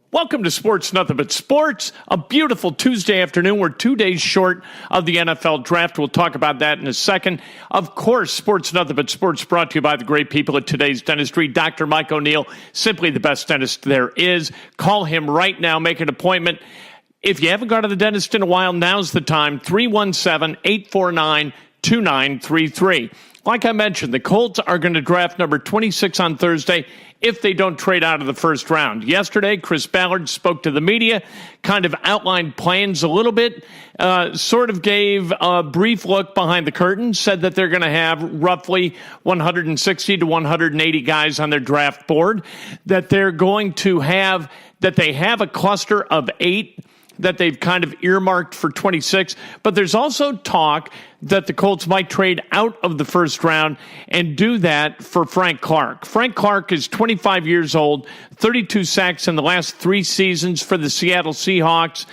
Welcome to Sports Nothing But Sports, a beautiful Tuesday afternoon. We're 2 days short of the NFL draft. We'll talk about that in a second. Of course, Sports Nothing But Sports brought to you by the great people at Today's Dentistry. Dr. Mike O'Neill, simply the best dentist there is. Call him right now. Make an appointment. If you haven't gone to the dentist in a while, now's the time. 317-849-2933. Like I mentioned, the Colts are going to draft number 26 on Thursday if they don't trade out of the first round. Yesterday, Chris Ballard spoke to the media, kind of outlined plans a little bit, sort of gave a brief look behind the curtain, said that they're going to have roughly 160 to 180 guys on their draft board, that they're going to have, that they have a cluster of 8 that they've kind of earmarked for 26. But there's also talk that the Colts might trade out of the first round and do that for Frank Clark. Frank Clark is 25 years old, 32 sacks in the last 3 seasons for the Seattle Seahawks.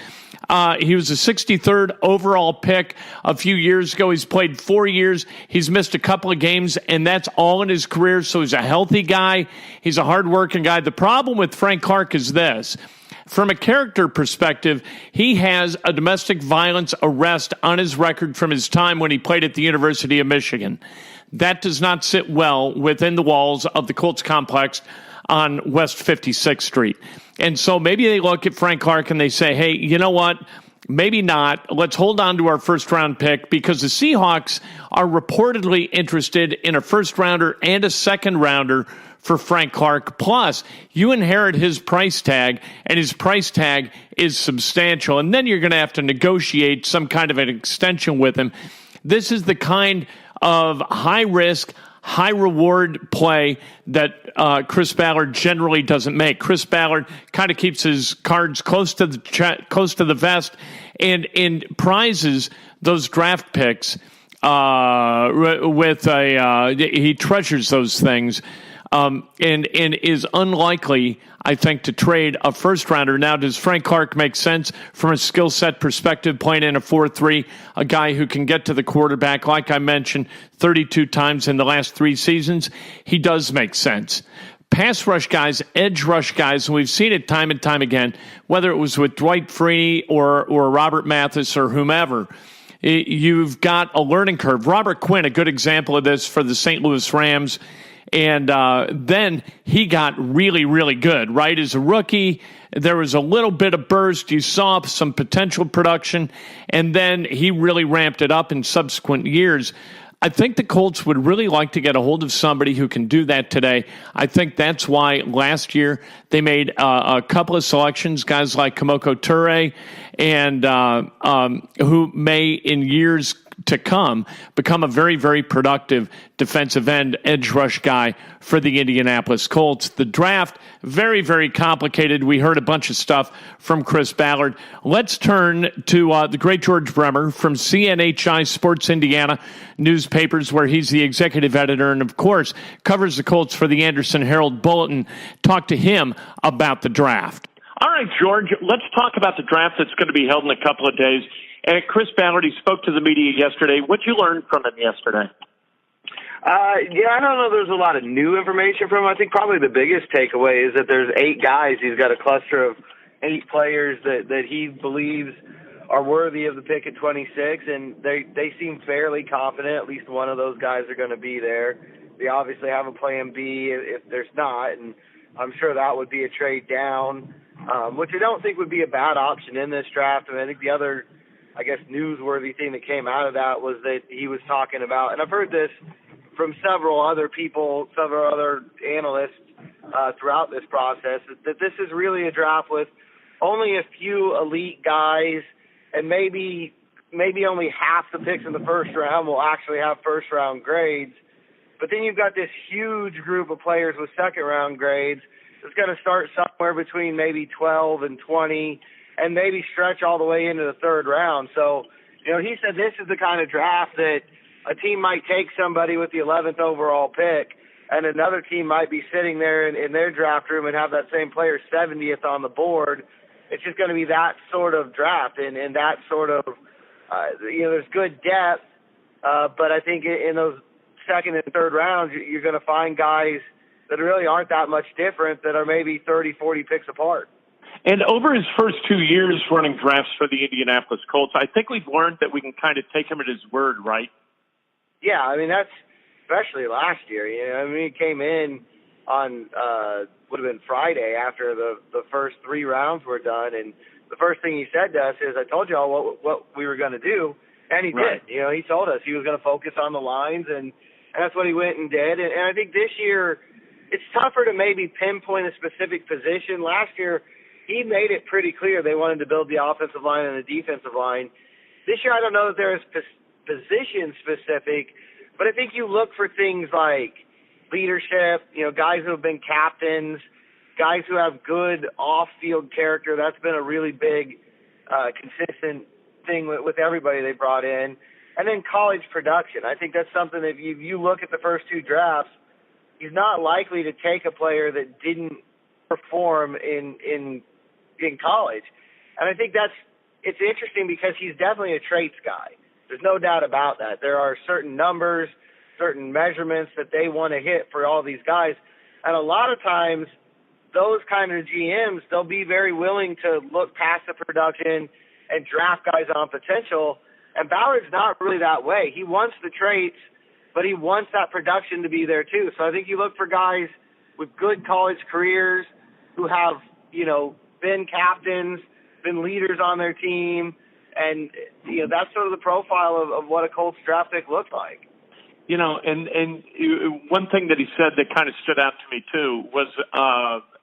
He was a 63rd overall pick a few years ago. He's played 4 years. He's missed a couple of games, and that's all in his career. So he's a healthy guy. He's a hardworking guy. The problem with Frank Clark is this. From a character perspective, he has a domestic violence arrest on his record from his time when he played at the University of Michigan. That does not sit well within the walls of the Colts complex on West 56th Street. And so maybe they look at Frank Clark and they say, hey, you know what? Maybe not. Let's hold on to our first-round pick because the Seahawks are reportedly interested in a first-rounder and a second-rounder for Frank Clark. Plus, you inherit his price tag, and his price tag is substantial. And then you're going to have to negotiate some kind of an extension with him. This is the kind of high-risk, high-reward play that Chris Ballard generally doesn't make. Chris Ballard kind of keeps his cards close to the vest and prizes those draft picks he treasures those things. And is unlikely, I think, to trade a first-rounder. Now, does Frank Clark make sense from a skill set perspective, playing in a 4-3, a guy who can get to the quarterback, like I mentioned, 32 times in the last 3 seasons? He does make sense. Pass rush guys, edge rush guys, and we've seen it time and time again, whether it was with Dwight Freeney or Robert Mathis or whomever, you've got a learning curve. Robert Quinn, a good example of this for the St. Louis Rams. And then he got really, really good, right? As a rookie, there was a little bit of burst. You saw some potential production, and then he really ramped it up in subsequent years. I think the Colts would really like to get a hold of somebody who can do that today. I think that's why last year they made a couple of selections, guys like Kamoko Toure, and who may in years to come become a very, very productive defensive end edge rush guy for the Indianapolis Colts. The draft, very, very complicated. We heard a bunch of stuff from Chris Ballard. Let's turn to the great George Bremer from CNHI Sports Indiana newspapers, where he's the executive editor and, of course, covers the Colts for the Anderson Herald Bulletin. Talk to him about the draft. All right, George, let's talk about the draft that's going to be held in a couple of days. And Chris Ballard, he spoke to the media yesterday. What'd you learn from him yesterday? Yeah, I don't know. There's a lot of new information from him. I think probably the biggest takeaway is that there's 8 guys. He's got a cluster of 8 players that he believes are worthy of the pick at 26, and they seem fairly confident. At least one of those guys are going to be there. They obviously have a plan B if there's not, and I'm sure that would be a trade down, which I don't think would be a bad option in this draft. I think the other, newsworthy thing that came out of that was that he was talking about, and I've heard this from several other people, several other analysts throughout this process, that this is really a draft with only a few elite guys, and maybe only half the picks in the first round will actually have first-round grades. But then you've got this huge group of players with second-round grades that's going to start somewhere between maybe 12 and 20 and maybe stretch all the way into the third round. So, he said this is the kind of draft that a team might take somebody with the 11th overall pick, and another team might be sitting there in their draft room and have that same player 70th on the board. It's just going to be that sort of draft, and that sort of, there's good depth, but I think in those second and third rounds, you're going to find guys that really aren't that much different, that are maybe 30, 40 picks apart. And over his first 2 years running drafts for the Indianapolis Colts, I think we've learned that we can kind of take him at his word, right? Yeah, I mean, that's especially last year. You know, I mean, he came in on would have been Friday after the first 3 rounds were done, and the first thing he said to us is, "I told y'all what we were going to do," and he did. You know, he told us he was going to focus on the lines, and that's what he went and did. And I think this year it's tougher to maybe pinpoint a specific position. Last year he made it pretty clear they wanted to build the offensive line and the defensive line. This year I don't know if they're position specific, but I think you look for things like leadership, you know, guys who have been captains, guys who have good off-field character. That's been a really big, consistent thing with everybody they brought in. And then college production. I think that's something that if you look at the first 2 drafts, he's not likely to take a player that didn't perform in college. And I think it's interesting because he's definitely a traits guy. There's no doubt about that. There are certain numbers, certain measurements that they want to hit for all these guys. And a lot of times, those kind of GMs, they'll be very willing to look past the production and draft guys on potential. And Ballard's not really that way. He wants the traits, but he wants that production to be there too. So I think you look for guys with good college careers who have, you know, been captains, been leaders on their team, and you know that's sort of the profile of what a Colts draft pick looked like. You know, and one thing that he said that kind of stood out to me too was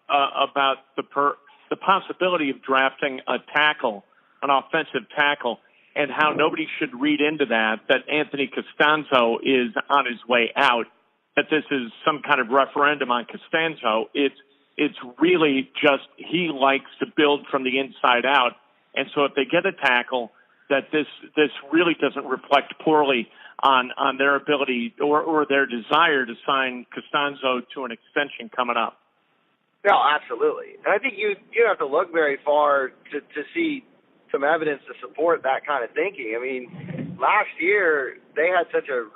about the possibility of drafting a tackle, an offensive tackle, and how nobody should read into that Anthony Costanzo is on his way out, that this is some kind of referendum on Costanzo. It's really just he likes to build from the inside out. And so if they get a tackle, that this really doesn't reflect poorly on their ability or their desire to sign Costanzo to an extension coming up. No, absolutely. And I think you have to look very far to see some evidence to support that kind of thinking. I mean, last year they had such a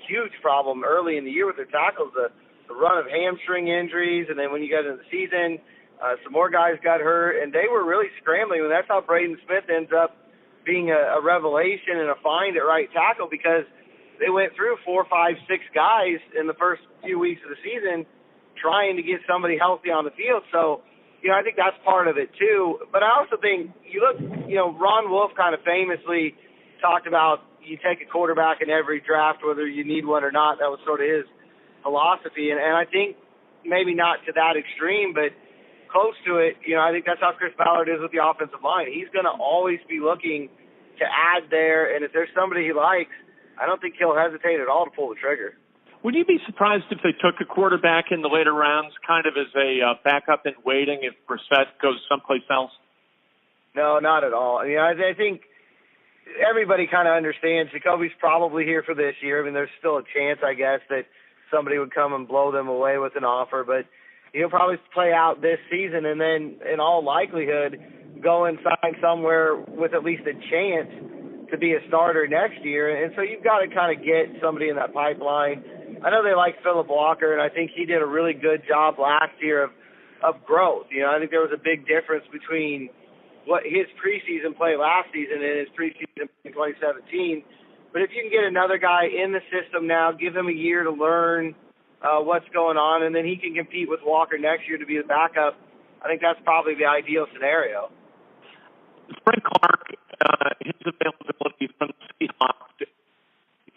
huge problem early in the year with their tackles, the run of hamstring injuries, and then when you got into the season, some more guys got hurt, and they were really scrambling. And that's how Braden Smith ends up being a revelation and a find at right tackle, because they went through 4, 5, 6 guys in the first few weeks of the season trying to get somebody healthy on the field. So, you know, I think that's part of it too. But I also think you look, you know, Ron Wolf kind of famously talked about you take a quarterback in every draft, whether you need one or not. That was sort of his philosophy. And I think maybe not to that extreme, but close to it. You know, I think that's how Chris Ballard is with the offensive line. He's going to always be looking to add there. And if there's somebody he likes, I don't think he'll hesitate at all to pull the trigger. Would you be surprised if they took a quarterback in the later rounds, kind of as a backup in waiting if Brissett goes someplace else? No, not at all. I mean, I think everybody kind of understands Jacoby's probably here for this year. I mean, there's still a chance, I guess, that somebody would come and blow them away with an offer, but he'll probably play out this season and then, in all likelihood, go and sign somewhere with at least a chance to be a starter next year. And so you've got to kind of get somebody in that pipeline. I know they like Phillip Walker, and I think he did a really good job last year of growth. You know, I think there was a big difference between what his preseason play last season and his preseason in 2017. But if you can get another guy in the system now, give him a year to learn what's going on, and then he can compete with Walker next year to be the backup, I think that's probably the ideal scenario. Frank Clark, his availability from the Seahawks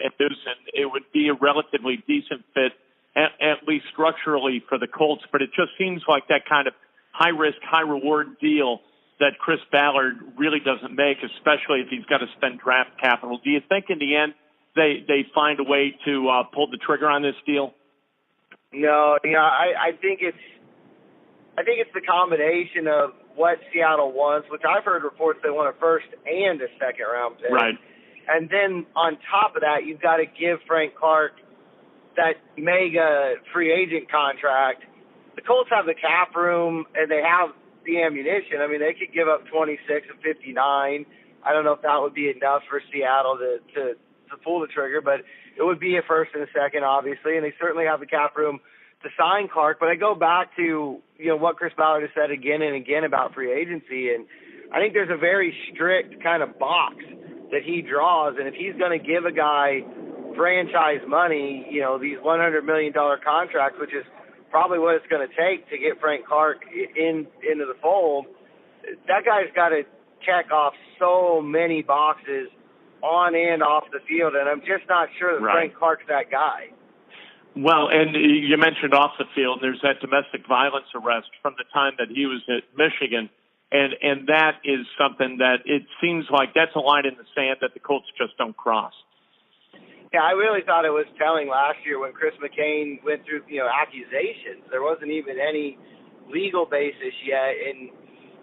and Newsom, it would be a relatively decent fit, at least structurally, for the Colts. But it just seems like that kind of high-risk, high-reward deal that Chris Ballard really doesn't make, especially if he's got to spend draft capital. Do you think in the end they find a way to pull the trigger on this deal? No, you know, I think it's the combination of what Seattle wants, which I've heard reports they want a first and a second round pick. Right. And then on top of that, you've got to give Frank Clark that mega free agent contract. The Colts have the cap room and they have the ammunition. I mean, they could give up 26 and 59. I don't know if that would be enough for Seattle to pull the trigger, but it would be a first and a second, obviously, and they certainly have the cap room to sign Clark. But I go back to, what Chris Ballard has said again and again about free agency, and I think there's a very strict kind of box that he draws, and if he's going to give a guy franchise money, these $100 million contracts, which is probably what it's going to take to get Frank Clark into the fold, that guy's got to check off so many boxes on and off the field, and I'm just not sure that Frank Clark's that guy. Well, and you mentioned off the field, there's that domestic violence arrest from the time that he was at Michigan, and that is something that it seems like that's a line in the sand that the Colts just don't cross. Yeah, I really thought it was telling last year when Chris McCain went through, accusations. There wasn't even any legal basis yet, and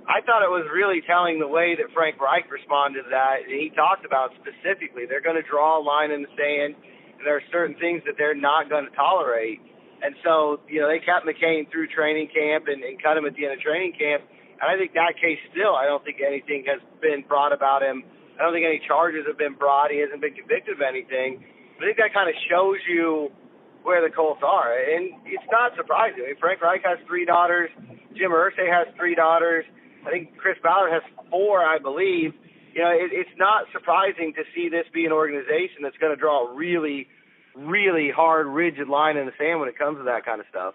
I thought it was really telling the way that Frank Reich responded to that. And he talked about specifically they're going to draw a line in the sand, and there are certain things that they're not going to tolerate. And so, they kept McCain through training camp and cut him at the end of training camp. And I think that case still, I don't think anything has been brought about him. I don't think any charges have been brought. He hasn't been convicted of anything. I think that kind of shows you where the Colts are. And it's not surprising. I mean, Frank Reich has 3 daughters. Jim Irsay has 3 daughters. I think Chris Ballard has 4, I believe. It's not surprising to see this be an organization that's going to draw a really, really hard, rigid line in the sand when it comes to that kind of stuff.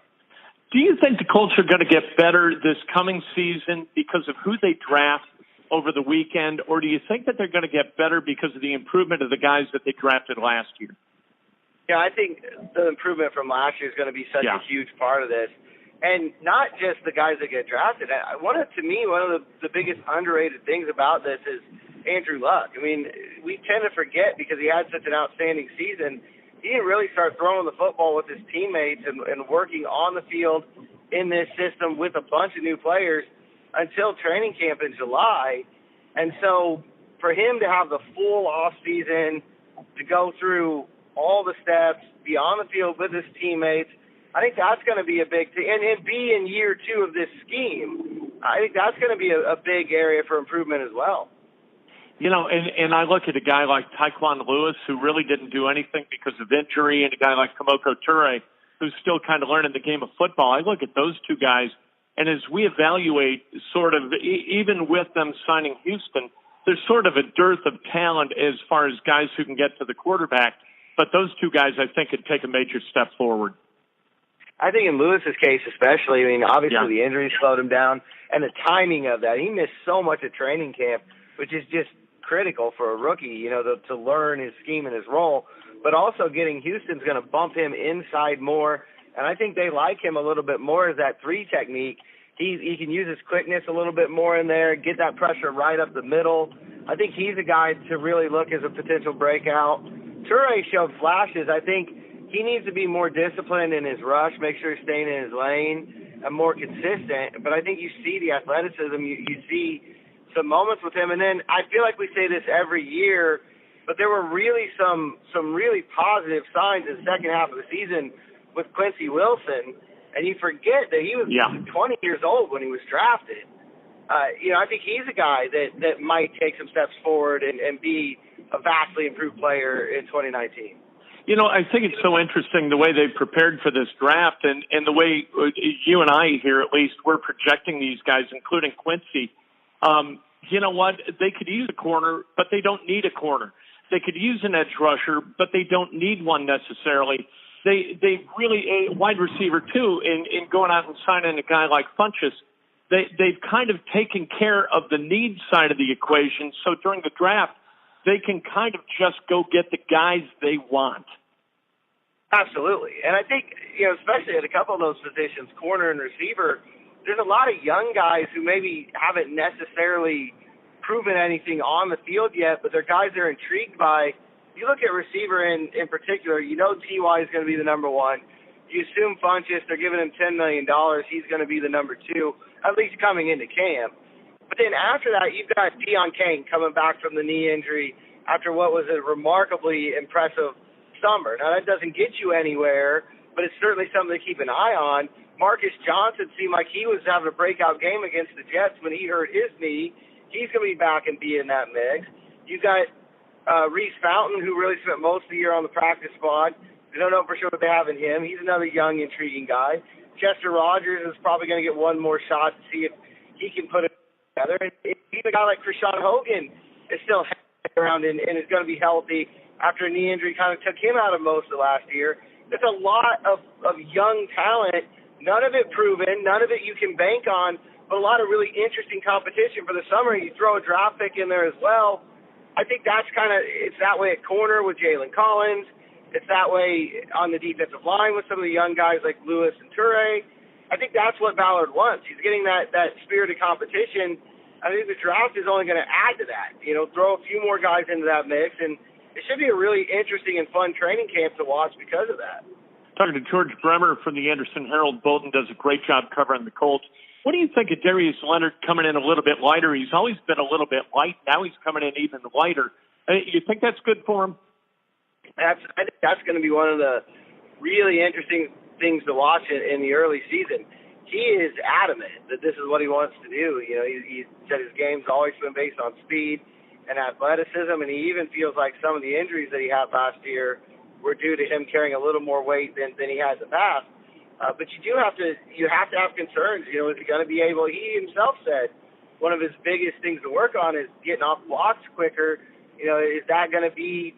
Do you think the Colts are going to get better this coming season because of who they draft over the weekend, or do you think that they're going to get better because of the improvement of the guys that they drafted last year? Yeah, I think the improvement from last year is going to be such a huge part of this. And not just the guys that get drafted. One of the biggest underrated things about this is Andrew Luck. I mean, we tend to forget because he had such an outstanding season. He didn't really start throwing the football with his teammates and working on the field in this system with a bunch of new players until training camp in July. And so for him to have the full off season, to go through all the steps, be on the field with his teammates, I think that's going to be a big thing. And be in year 2 of this scheme, I think that's going to be a big area for improvement as well. And I look at a guy like Tyquan Lewis, who really didn't do anything because of injury, and a guy like Kamoko Toure, who's still kind of learning the game of football. I look at those 2 guys, and as we evaluate sort of, even with them signing Houston, there's sort of a dearth of talent as far as guys who can get to the quarterback. But those 2 guys, I think, could take a major step forward. I think in Lewis's case especially, I mean, obviously the injury slowed him down, and the timing of that. He missed so much at training camp, which is just critical for a rookie, to learn his scheme and his role. But also getting Houston's going to bump him inside more, and I think they like him a little bit more as that 3 technique. He can use his quickness a little bit more in there, get that pressure right up the middle. I think he's a guy to really look as a potential breakout. Toure showed flashes. I think he needs to be more disciplined in his rush, make sure he's staying in his lane, and more consistent. But I think you see the athleticism. You see some moments with him. And then I feel like we say this every year, but there were really some really positive signs in the second half of the season with Quincy Wilson. And you forget that he was 20 years old when he was drafted. I think he's a guy that might take some steps forward and be a vastly improved player in 2019. I think it's so interesting the way they prepared for this draft and the way you and I here, at least, we're projecting these guys, including Quincy. You know what? They could use a corner, but they don't need a corner. They could use an edge rusher, but they don't need one necessarily. They really, a wide receiver too, in going out and signing a guy like Funchess, they've kind of taken care of the need side of the equation. So during the draft, they can kind of just go get the guys they want. Absolutely. And I think, especially at a couple of those positions, corner and receiver, there's a lot of young guys who maybe haven't necessarily proven anything on the field yet, but they're guys they're intrigued by. You look at receiver in particular, T.Y. is going to be the number 1. You assume Funchess, they're giving him $10 million. He's going to be the number 2, at least coming into camp. But then after that, you've got Deion Kane coming back from the knee injury after what was a remarkably impressive summer. Now, that doesn't get you anywhere, but it's certainly something to keep an eye on. Marcus Johnson seemed like he was having a breakout game against the Jets when he hurt his knee. He's going to be back and be in that mix. You've got Reese Fountain, who really spent most of the year on the practice squad. We don't know for sure what they have in him. He's another young, intriguing guy. Chester Rogers is probably going to get one more shot to see if he can put it together. And even a guy like Krishawn Hogan is still hanging around and is going to be healthy after a knee injury kind of took him out of most of last year. There's a lot of young talent, none of it proven, none of it you can bank on, but a lot of really interesting competition for the summer. You throw a draft pick in there as well. I think that's it's that way at corner with Jalen Collins. It's that way on the defensive line with some of the young guys like Lewis and Toure. I think that's what Ballard wants. He's getting that spirit of competition. I think the draft is only going to add to that. Throw a few more guys into that mix, and it should be a really interesting and fun training camp to watch because of that. Talking to George Bremer from the Anderson Herald. Bolton does a great job covering the Colts. What do you think of Darius Leonard coming in a little bit lighter? He's always been a little bit light. Now he's coming in even lighter. You think that's good for him? I think that's going to be one of the really interesting things to watch in the early season. He is adamant that this is what he wants to do. He said his game's always been based on speed and athleticism, and he even feels like some of the injuries that he had last year were due to him carrying a little more weight than he has in the past. But you have to have concerns. Is he going to be able? He himself said one of his biggest things to work on is getting off blocks quicker. Is that going to be?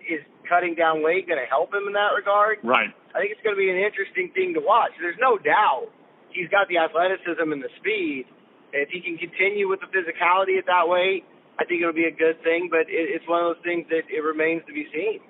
Is cutting down weight going to help him in that regard? Right. I think it's going to be an interesting thing to watch. There's no doubt he's got the athleticism and the speed. If he can continue with the physicality at that weight, I think it'll be a good thing. But it's one of those things that it remains to be seen.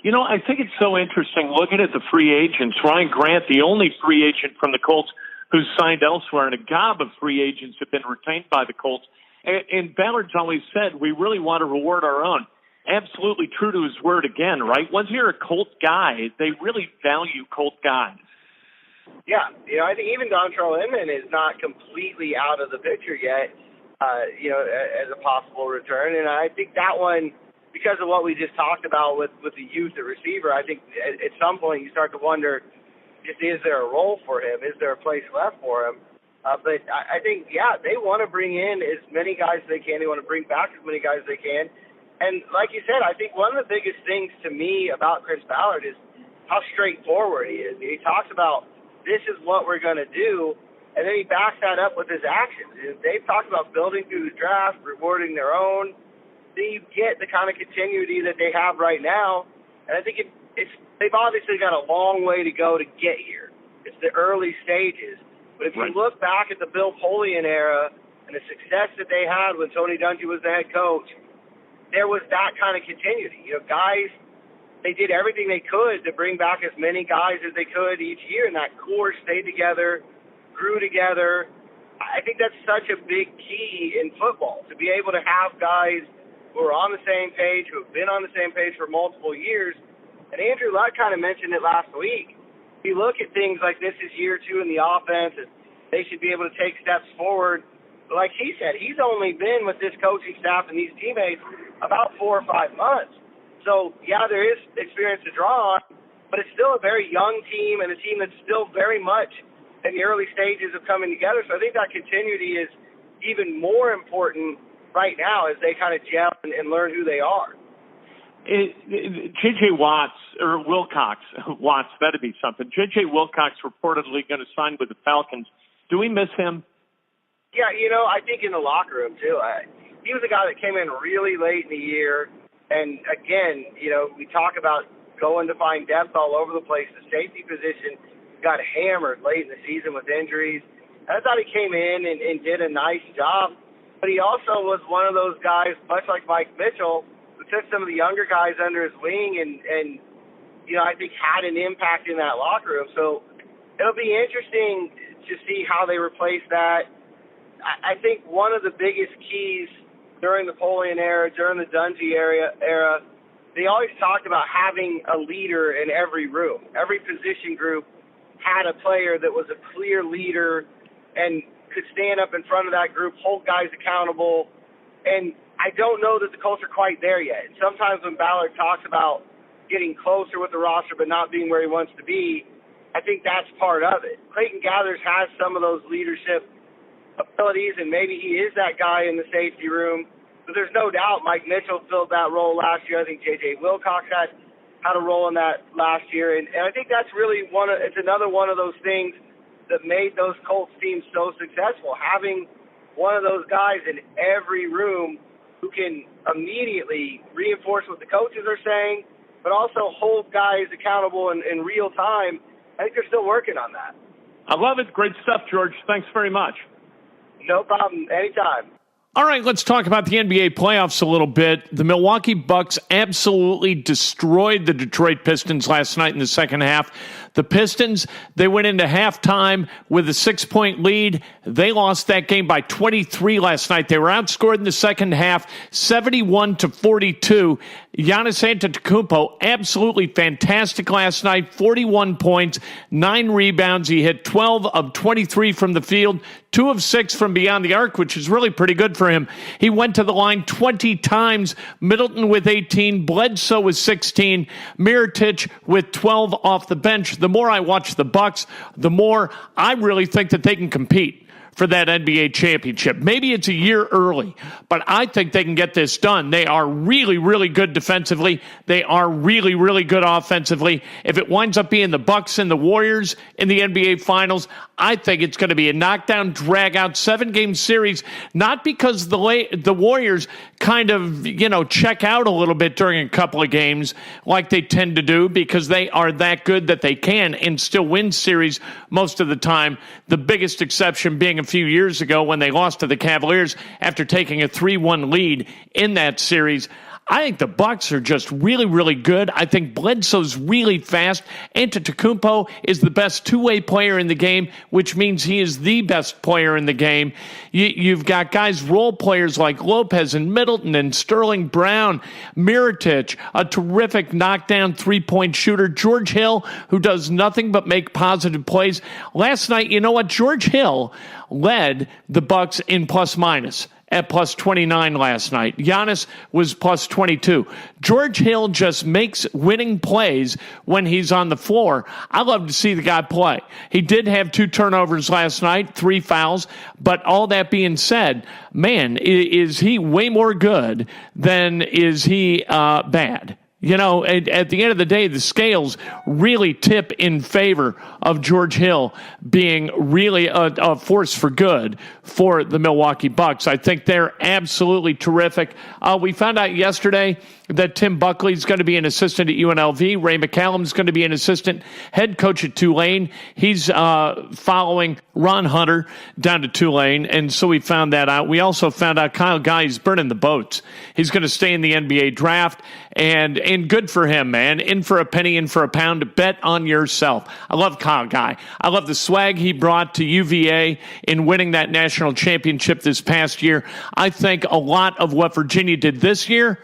I think it's so interesting looking at the free agents. Ryan Grant, the only free agent from the Colts who's signed elsewhere, and a gob of free agents have been retained by the Colts. And Ballard's always said, we really want to reward our own. Absolutely true to his word again, right? Once you're a Colt guy, they really value Colt guys. Yeah, I think even Dontrell Inman is not completely out of the picture yet, as a possible return. And I think that one, because of what we just talked about with the youth at receiver, I think at some point you start to wonder, is there a role for him? Is there a place left for him? But I think, they want to bring in as many guys as they can. They want to bring back as many guys as they can. And like you said, I think one of the biggest things to me about Chris Ballard is how straightforward he is. He talks about, this is what we're going to do, and then he backs that up with his actions. They've talked about building through the draft, rewarding their own. Then you get the kind of continuity that they have right now, and I think they've obviously got a long way to go to get here. It's the early stages. But if you look back at the Bill Polian era and the success that they had when Tony Dungy was the head coach, there was that kind of continuity. Guys, they did everything they could to bring back as many guys as they could each year, and that core stayed together, grew together. I think that's such a big key in football, to be able to have guys who are on the same page, who have been on the same page for multiple years. And Andrew Luck kind of mentioned it last week. You look at things like this is year 2 in the offense, and they should be able to take steps forward. But like he said, he's only been with this coaching staff and these teammates about 4 or 5 months. So, there is experience to draw on, but it's still a very young team and a team that's still very much in the early stages of coming together. So I think that continuity is even more important right now as they kind of gel and learn who they are. J.J. Watts, or Wilcox, Watts, that'd be something. J.J. Wilcox reportedly going to sign with the Falcons. Do we miss him? Yeah, I think in the locker room, too. He was a guy that came in really late in the year. And, again, we talk about going to find depth all over the place. The safety position got hammered late in the season with injuries. And I thought he came in and did a nice job. But he also was one of those guys, much like Mike Mitchell, who took some of the younger guys under his wing and I think had an impact in that locker room. So it'll be interesting to see how they replace that. I think one of the biggest keys during the Polian era, during the Dungy era, they always talked about having a leader in every room. Every position group had a player that was a clear leader and could stand up in front of that group, hold guys accountable. And I don't know that the Colts are quite there yet. And sometimes when Ballard talks about getting closer with the roster but not being where he wants to be, I think that's part of it. Clayton Gathers has some of those leadership abilities, and maybe he is that guy in the safety room. But there's no doubt Mike Mitchell filled that role last year. I think J.J. Wilcox had how to roll in that last year. And I think that's really it's another one of those things that made those Colts teams so successful, having one of those guys in every room who can immediately reinforce what the coaches are saying, but also hold guys accountable in real time. I think they're still working on that. I love it. Great stuff, George. Thanks very much. No problem. Anytime. All right, let's talk about the NBA playoffs a little bit. The Milwaukee Bucks absolutely destroyed the Detroit Pistons last night in the second half. The Pistons, they went into halftime with a 6-point lead. They lost that game by 23 last night. They were outscored in the second half, 71-42. Giannis Antetokounmpo, absolutely fantastic last night, 41 points, 9 rebounds. He hit 12 of 23 from the field, 2 of 6 from beyond the arc, which is really pretty good for him. He went to the line 20 times. Middleton with 18, Bledsoe with 16, Mirotic with 12 off the bench. The more I watch the Bucks, the more I really think that they can compete for that NBA championship. Maybe it's a year early, but I think they can get this done. They are really, really good defensively. They are really, really good offensively. If it winds up being the Bucks and the Warriors in the NBA Finals, I think it's going to be a knockdown, drag-out, 7-game series, not because the Warriors kind of, check out a little bit during a couple of games like they tend to do, because they are that good that they can and still win series most of the time. The biggest exception being a few years ago when they lost to the Cavaliers after taking a 3-1 lead in that series. I think the Bucks are just really, really good. I think Bledsoe's really fast. Antetokounmpo is the best two-way player in the game, which means he is the best player in the game. You've got guys, role players like Lopez and Middleton and Sterling Brown, Mirotic, a terrific knockdown three-point shooter, George Hill, who does nothing but make positive plays. Last night, you know what? George Hill led the Bucks in plus-minus at plus 29 last night. Giannis was plus 22. George Hill just makes winning plays when he's on the floor. I love to see the guy play. He did have 2 turnovers last night, 3 fouls, but all that being said, man, is he way more good than is he bad? At the end of the day, the scales really tip in favor of George Hill being really a force for good for the Milwaukee Bucks. I think they're absolutely terrific. We found out yesterday that Tim Buckley is going to be an assistant at UNLV. Ray McCallum is going to be an assistant head coach at Tulane. He's following Ron Hunter down to Tulane, and so we found that out. We also found out Kyle Guy is burning the boats. He's going to stay in the NBA draft, and good for him, man. In for a penny, in for a pound. Bet on yourself. I love Kyle Guy. I love the swag he brought to UVA in winning that national championship this past year. I think a lot of what Virginia did this year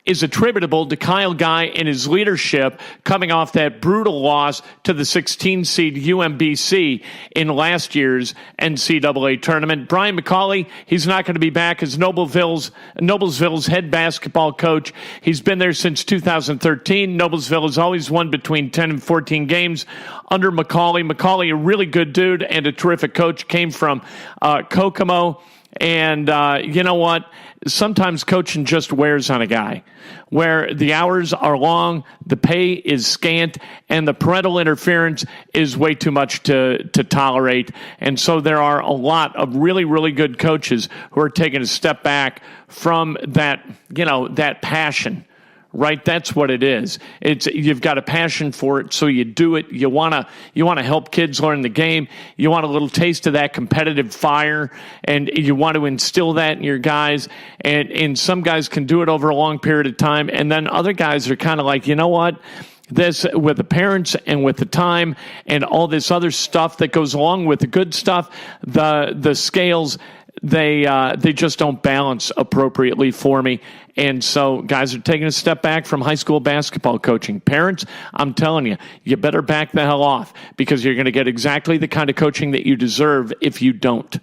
is attributable to Kyle Guy and his leadership coming off that brutal loss to the 16-seed UMBC in last year's NCAA tournament. Brian McCauley, he's not going to be back as Noblesville's head basketball coach. He's been there since 2013. Noblesville has always won between 10 and 14 games under McCauley. McCauley, a really good dude and a terrific coach, came from Kokomo. And you know what? Sometimes coaching just wears on a guy, where the hours are long, the pay is scant, and the parental interference is way too much to tolerate. And so there are a lot of really, really good coaches who are taking a step back from that, that passion. Right, that's what it is. You've got a passion for it, so you do it. You want to help kids learn the game. You want a little taste of that competitive fire, and you want to instill that in your guys. And some guys can do it over a long period of time, and then other guys are kind of like, you know what? This, with the parents and with the time and all this other stuff that goes along with the good stuff, the scales, they just don't balance appropriately for me. And so guys are taking a step back from high school basketball coaching. Parents, I'm telling you, you better back the hell off, because you're going to get exactly the kind of coaching that you deserve if you don't.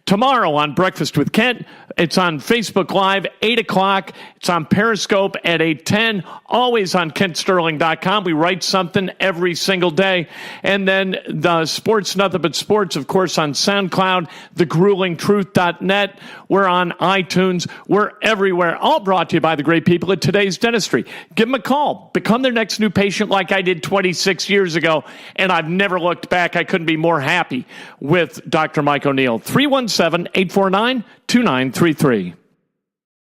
Tomorrow on Breakfast with Kent, it's on Facebook Live, 8 o'clock. It's on Periscope at 8:10. Always on KentSterling.com. We write something every single day. And then the Sports Nothing But Sports, of course, on SoundCloud, thegruelingtruth.net. We're on iTunes. We're everywhere. All brought to you by the great people at Today's Dentistry. Give them a call. Become their next new patient like I did 26 years ago. And I've never looked back. I couldn't be more happy with Dr. Mike O'Neill. 317-849-2933.